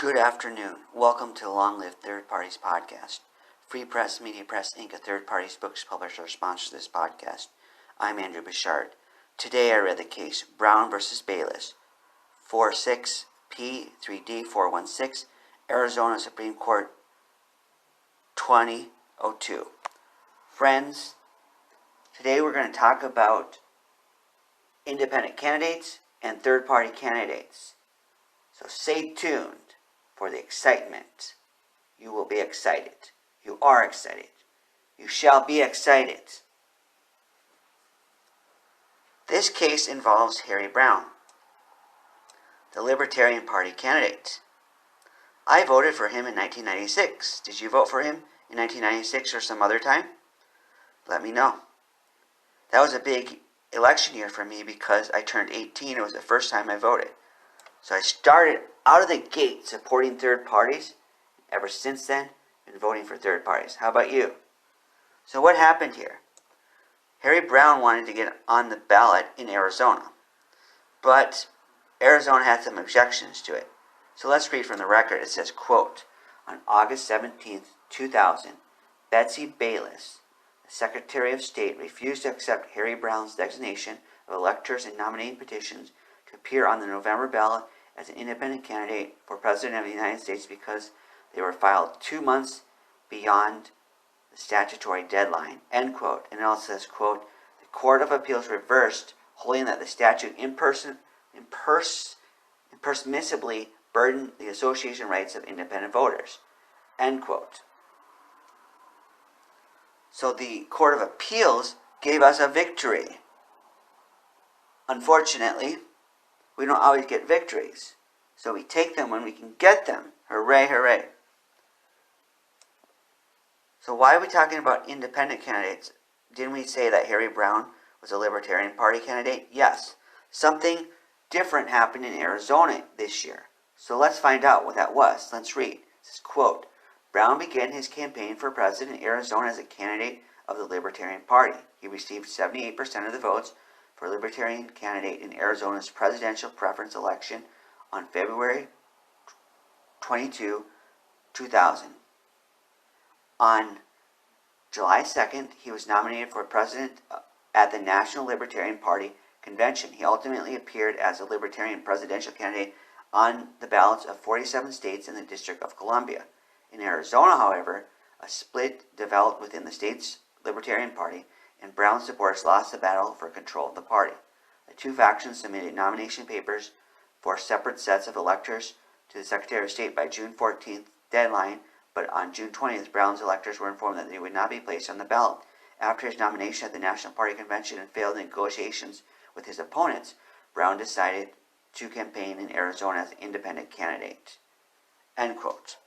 Good afternoon. Welcome to Long Live Third Parties Podcast. Free Press Media Press Inc., a third parties books publisher, sponsors this podcast. I'm Andrew Bouchard. Today I read the case Browne versus Bayless, 46P3D416, Arizona Supreme Court, 2002. Friends, today we're going to talk about independent candidates and third-party candidates. So stay tuned for the excitement. You will be excited. You are excited. You shall be excited. This case involves Harry Browne, the Libertarian Party candidate. I voted for him in 1996. Did you vote for him in 1996 or some other time? Let me know. That was a big election year for me because I turned 18. It was the first time I voted. So I started out of the gate supporting third parties. Ever since then, been voting for third parties. How about you? So what happened here? Harry Browne wanted to get on the ballot in Arizona, but Arizona had some objections to it. So let's read from the record. It says, quote, on August 17th, 2000, Betsy Bayless, the Secretary of State, refused to accept Harry Browne's designation of electors and nominating petitions to appear on the November ballot as an independent candidate for President of the United States because they were filed 2 months beyond the statutory deadline, end quote. And it also says, quote, the Court of Appeals reversed, holding that the statute impermissibly burdened the association rights of independent voters, end quote. So the Court of Appeals gave us a victory. Unfortunately, we don't always get victories, so we take them when we can get them. Hooray, hooray. So why are we talking about independent candidates? Didn't we say that Harry Browne was a Libertarian Party candidate? Yes. Something different happened in Arizona this year. So let's find out what that was. Let's read. It says, quote, Browne began his campaign for president in Arizona as a candidate of the Libertarian Party. He received 78% of the votes for Libertarian candidate in Arizona's presidential preference election on February 22, 2000. On July 2nd, he was nominated for president at the National Libertarian Party Convention. He ultimately appeared as a Libertarian presidential candidate on the ballots of 47 states in the District of Columbia. In Arizona, however, a split developed within the state's Libertarian Party, and Browne's supporters lost the battle for control of the party. The two factions submitted nomination papers for separate sets of electors to the Secretary of State by June 14th deadline, but on June 20th, Browne's electors were informed that they would not be placed on the ballot. After his nomination at the National Party Convention and failed negotiations with his opponents, Browne decided to campaign in Arizona as an independent candidate. End quote.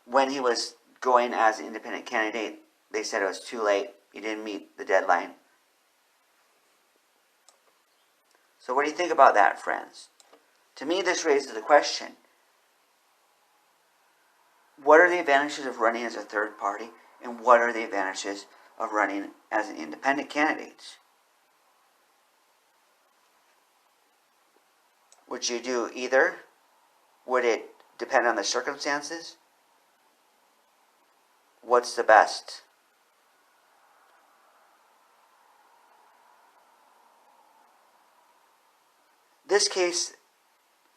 When he was going as an independent candidate, they said it was too late. He didn't meet the deadline. So what do you think about that, friends? To me, this raises the question, what are the advantages of running as a third party, and what are the advantages of running as an independent candidate? Would you do either? Would it depend on the circumstances? What's the best? This case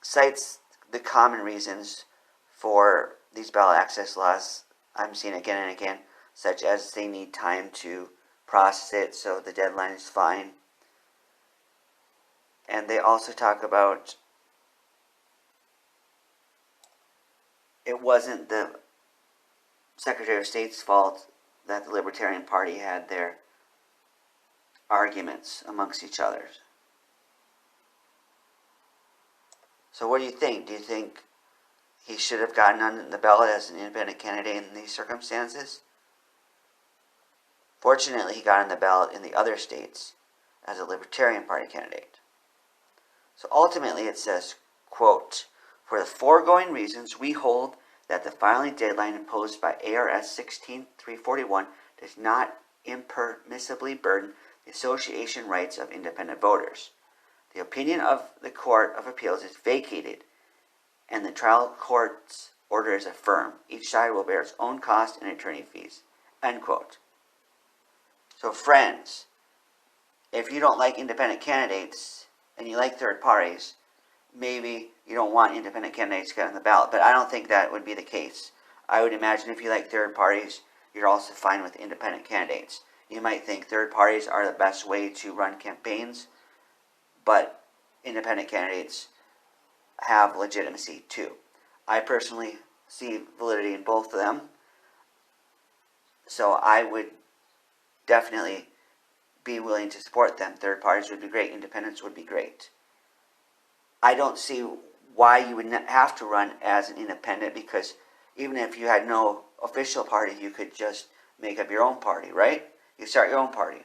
cites the common reasons for these ballot access laws I'm seeing again and again, such as they need time to process it, so the deadline is fine. And they also talk about it wasn't the Secretary of State's fault that the Libertarian Party had their arguments amongst each other. So what do you think? Do you think he should have gotten on the ballot as an independent candidate in these circumstances? Fortunately, he got on the ballot in the other states as a Libertarian Party candidate. So ultimately it says, quote, for the foregoing reasons, we hold that the filing deadline imposed by ARS 16341 does not impermissibly burden the association rights of independent voters. The opinion of the Court of Appeals is vacated and the trial court's order is affirmed. Each side will bear its own cost and attorney fees. End quote. So friends, if you don't like independent candidates and you like third parties, maybe you don't want independent candidates to get on the ballot, but I don't think that would be the case. I would imagine if you like third parties, you're also fine with independent candidates. You might think third parties are the best way to run campaigns, but independent candidates have legitimacy too. I personally see validity in both of them, so I would definitely be willing to support them. Third parties would be great, independents would be great. I don't see why you would have to run as an independent, because even if you had no official party, you could just make up your own party, right? You start your own party.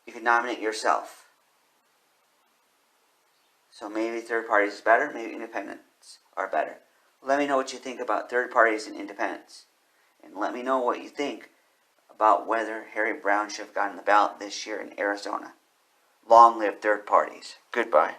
You can nominate yourself. So maybe third parties is better, maybe independents are better. Let me know what you think about third parties and independents. And let me know what you think about whether Harry Browne should have gotten the ballot this year in Arizona. Long live third parties. Goodbye.